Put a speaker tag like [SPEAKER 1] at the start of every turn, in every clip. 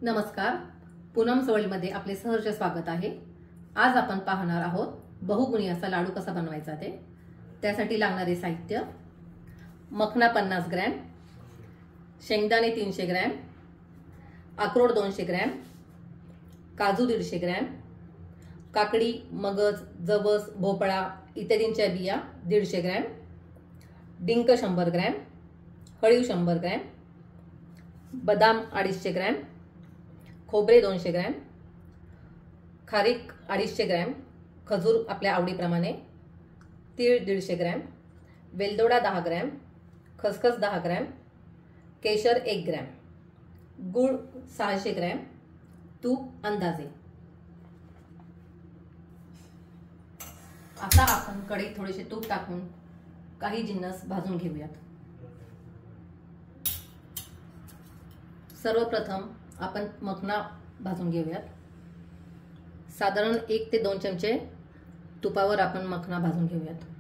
[SPEAKER 1] नमस्कार, पूनम सवळीमध्ये आपले सहर्ष स्वागत आहे। आज आपण पाहणार आहोत बहुगुणी असा लाडू कसा बनवायचा ते। त्यासाठी लागणारे साहित्य: मखना 50 ग्रॅम, शेंगदाणे 300 ग्रॅम, अक्रोड 200 ग्रॅम, काजू 150 ग्रॅम, काकडी, मगज, जवस, भोपळा इत्यादींच्या बिया 150 ग्रॅम, डिंक 100 ग्रॅम, हळीव 100 ग्रॅम, बदाम 250 ग्रॅम, खोबरे 200 ग्रॅम, खारीक 250 ग्रॅम, खजूर आपल्या आवडीप्रमाणे, तीळ 150 ग्रॅम, वेलदोडा 10 ग्रॅम, खसखस 10 ग्रॅम, केशर 1 ग्रॅम, गूळ 600 ग्रॅम, तूप अंदाजे। आता आपण कढईत थोडेसे तूप टाकून काही जिन्नस भाजून घेऊयात। सर्वप्रथम आपण मखना भाजून घेऊयात। साधारण 1 ते 2 चमचे तुपावर आपण मखना भाजून घेऊयात।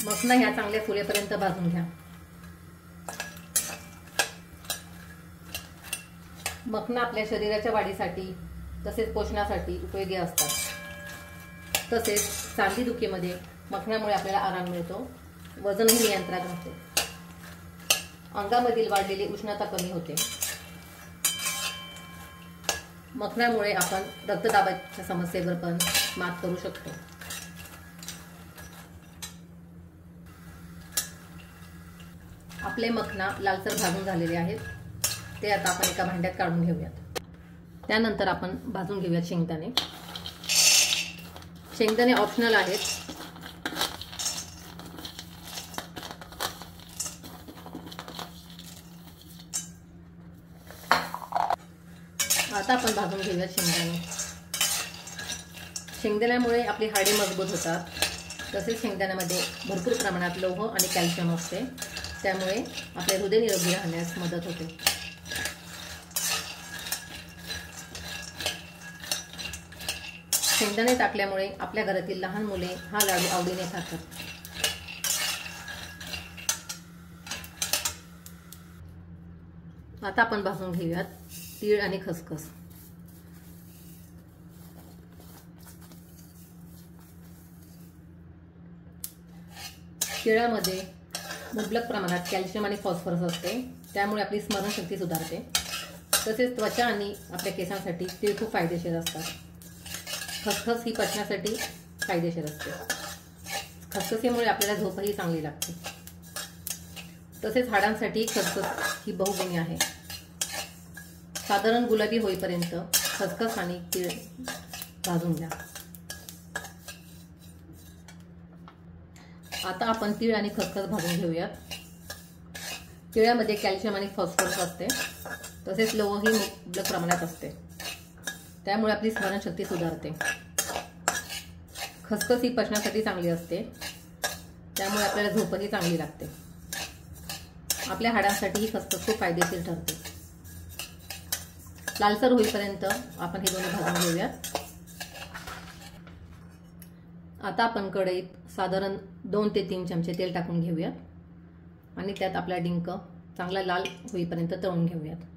[SPEAKER 1] मखना ह्या चांगल्या फुलेपर्यंत भाजून घ्या। मखना आपल्या शरीराच्या वाढीसाठी तसेच पोषणासाठी उपयोगी असतात। तसेच सांधेदुखीमध्ये मखनामुळे आपल्याला आराम मिळतो, वजनही नियंत्रणात राहते, अंगामधील वाढलेली उष्णता कमी होते। मखनामुळे आपण रक्तदाबाच्या समस्येवर पण मात करू शकतो। आपले मखना लालसर भाजून झालेले आहेत, ते आता आपण एका भांड्यात काढून घेऊयात। त्यानंतर आपण भाजून घेऊयात शेंगदाणे। शेंगदाणे ऑप्शनल आहेत। आता आपण भाजून घेऊयात शेंगदाणे। शेंगदाण्यामुळे आपली हाडे मजबूत होतात, तसेच शेंगदाण्यामध्ये भरपूर प्रमाणात लोह आणि कॅल्शियम असते, त्यामुळे आपले हृदय निरोगी राहण्यास मदत होते। शेंगदाणे टाकल्यामुळे आपल्या घरातील लहान मुले हा लाडू आवडीने खातात। आता आपण भाजून घेऊयात तीळ आणि खसखस। तिळामध्ये मुबलक प्रमाणात कॅल्शियम आणि फॉस्फरस असते, त्यामुळे आपली स्मरणशक्ती सुधारते। तसेच त्वचा आणि आपल्या केसांसाठी तीळ खूप फायदेशीर असतात। खसखस ही पचनासाठी फायदेशीर असते। खसखसीमुळे आपल्याला झोपही चांगली लागते। तसेच हाडांसाठी खसखस ही बहुगुणी आहे। साधारण गुलाबी होईपर्यंत खसखस आणि तीळ भाजून घ्या। आता आपण तीळ आणि खसखस भाजून घेऊयात। तिळामध्ये कॅल्शियम आणि फॉस्फरस असते, तसेच लोहही मुबलक प्रमाणात असते, त्यामुळे आपली स्मरणशक्ती सुधारते। खसखस ही पचनासाठी चांगली असते, त्यामुळे आपल्याला झोपही चांगली लागते। आपल्या हाडांसाठी ही खसखस खूप फायदेशीर ठरते। लालसर होईपर्यंत आपण हे दोन्ही भाजून घेऊयात। आता आपण कढईत साधारण 2 ते 3 चमचे तेल टाकून घेऊयात आणि त्यात आपला डिंक चांगला लाल होईपर्यंत तळून घेऊयात।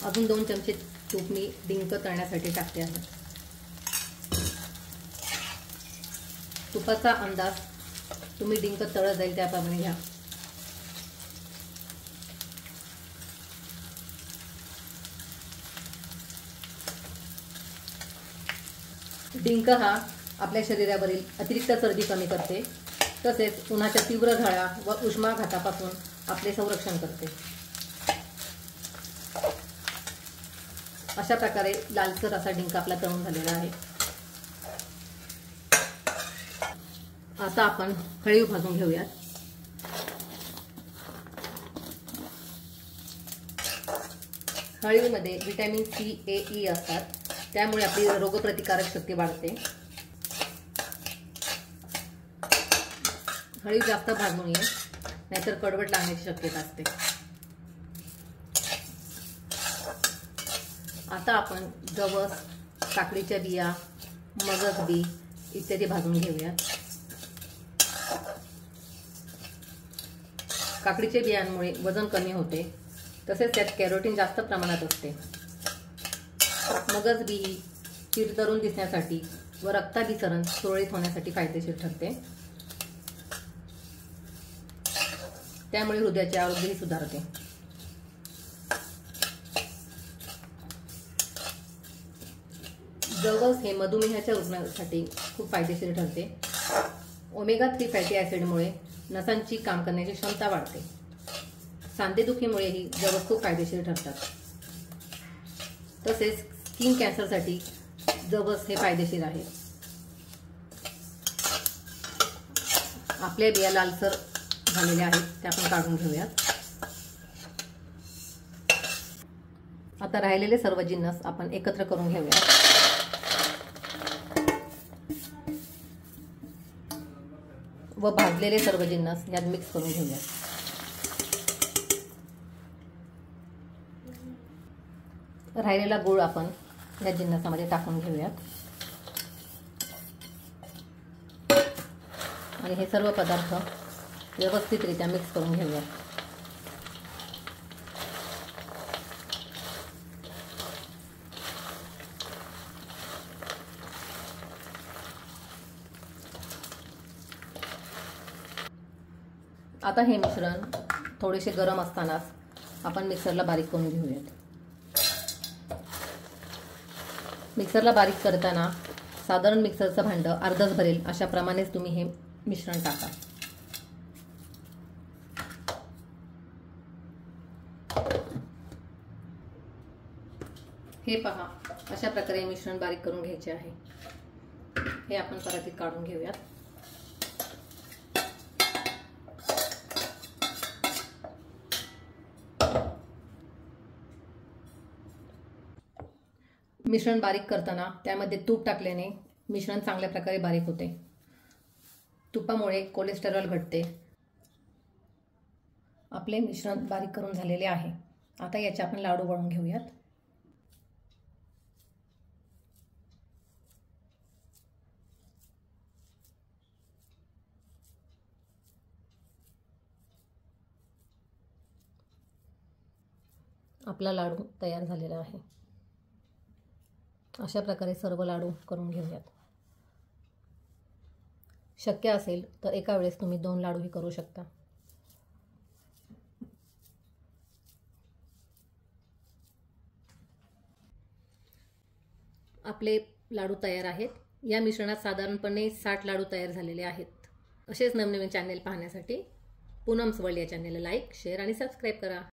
[SPEAKER 1] अजून 2 चमचे तूप मी डिंक तळण्यासाठी टाकते आहे। तुपाचा अंदाज तुम्ही डिंक तळत जाईल त्याप्रमाणे घ्या। डिंक हा आपल्या शरीरावरील अतिरिक्त चरबी कमी करते, तसेच उन्हाच्या तीव्र झळा व उष्माघातापासून आपले संरक्षण करते। अशा प्रकारे लालसर असा डिंक आपला तळून झालेला आहे। आता आपण हळीव भाजून घेऊयात. हळीवमध्ये व्हिटॅमिन सी, ए, ई असतात, त्यामुळे आपली रोगप्रतिकारक शक्ती वाढते. हळीव जास्त भाजून नये, नाहीतर कडवट लागण्याची शक्यता असते. आता आपण जवस, काकडीच्या बिया, मगज बी इत्यादी भाजून घेऊया. काकडीच्या बियांमुळे वजन कमी होते, तसेच त्यात कॅरोटीन जास्त प्रमाणात असते. मगज बी ही चिरतरून दिसण्यासाठी व रक्ताभिसरण सुरळीत होण्यासाठी फायदेशीर ठरते. त्यामुळे हृदयाचे आरोग्यही सुधारते. जवस हे मधुमेहाच्या रुग्णांसाठी खूप फायदेशीर ठरते. ओमेगा 3 फॅटी ॲसिडमुळे नसांची काम करण्याची क्षमता वाढते. सांधेदुखीमुळेही जवस खूप फायदेशीर ठरतात. तसेच स्किन कॅन्सरसाठी जवस हे फायदेशीर आहे. आपल्या बिया लालसर झालेल्या आहेत, त्या आपण काढून घेऊयात. आता राहिलेले सर्व जिन्नस आपण एकत्र करून घेऊया. व भाजलेले सर्व जिन्नस यात मिक्स करून घेऊया. राहिलेला गूळ आपण या जिन्नसामध्ये टाकून घेऊयात आणि हे सर्व पदार्थ व्यवस्थितरित्या मिक्स करून घेऊयात. आता हे मिश्रण थोडेसे गरम असतानाच आपण मिक्सरला बारीक करून घेऊयात. मिक्सरला बारीक करताना साधारण मिक्सरचं भांडं अर्धच भरेल अशा प्रमाणेच तुम्ही हे मिश्रण टाका. हे पहा, अशा प्रकारे मिश्रण बारीक करून घ्यायचे आहे. हे आपण परातीत काढून घेऊयात. मिश्रण बारीक करताना त्यामध्ये तूप टाकल्याने मिश्रण चांगल्या प्रकारे बारीक होते. तुपामुळे कोलेस्टेरॉल घटते. आपले मिश्रण बारीक करून झालेले आहे. आता याचे आपण लाडू वळून घेऊयात. आपला लाडू तयार झालेला आहे. अशा प्रकारे सर्व लाडू करून घेऊयात. शक्य असेल तर एका वेळेस तुम्ही 2 लाडूही करू शकता. आपले लाडू तयार आहेत. या मिश्रणात साधारणपणे 60 लाडू तयार झालेले आहेत. असेच नवनवीन चॅनेल पाहण्यासाठी पूनम सवळ या चॅनेलला लाईक, शेअर आणि सबस्क्राईब करा.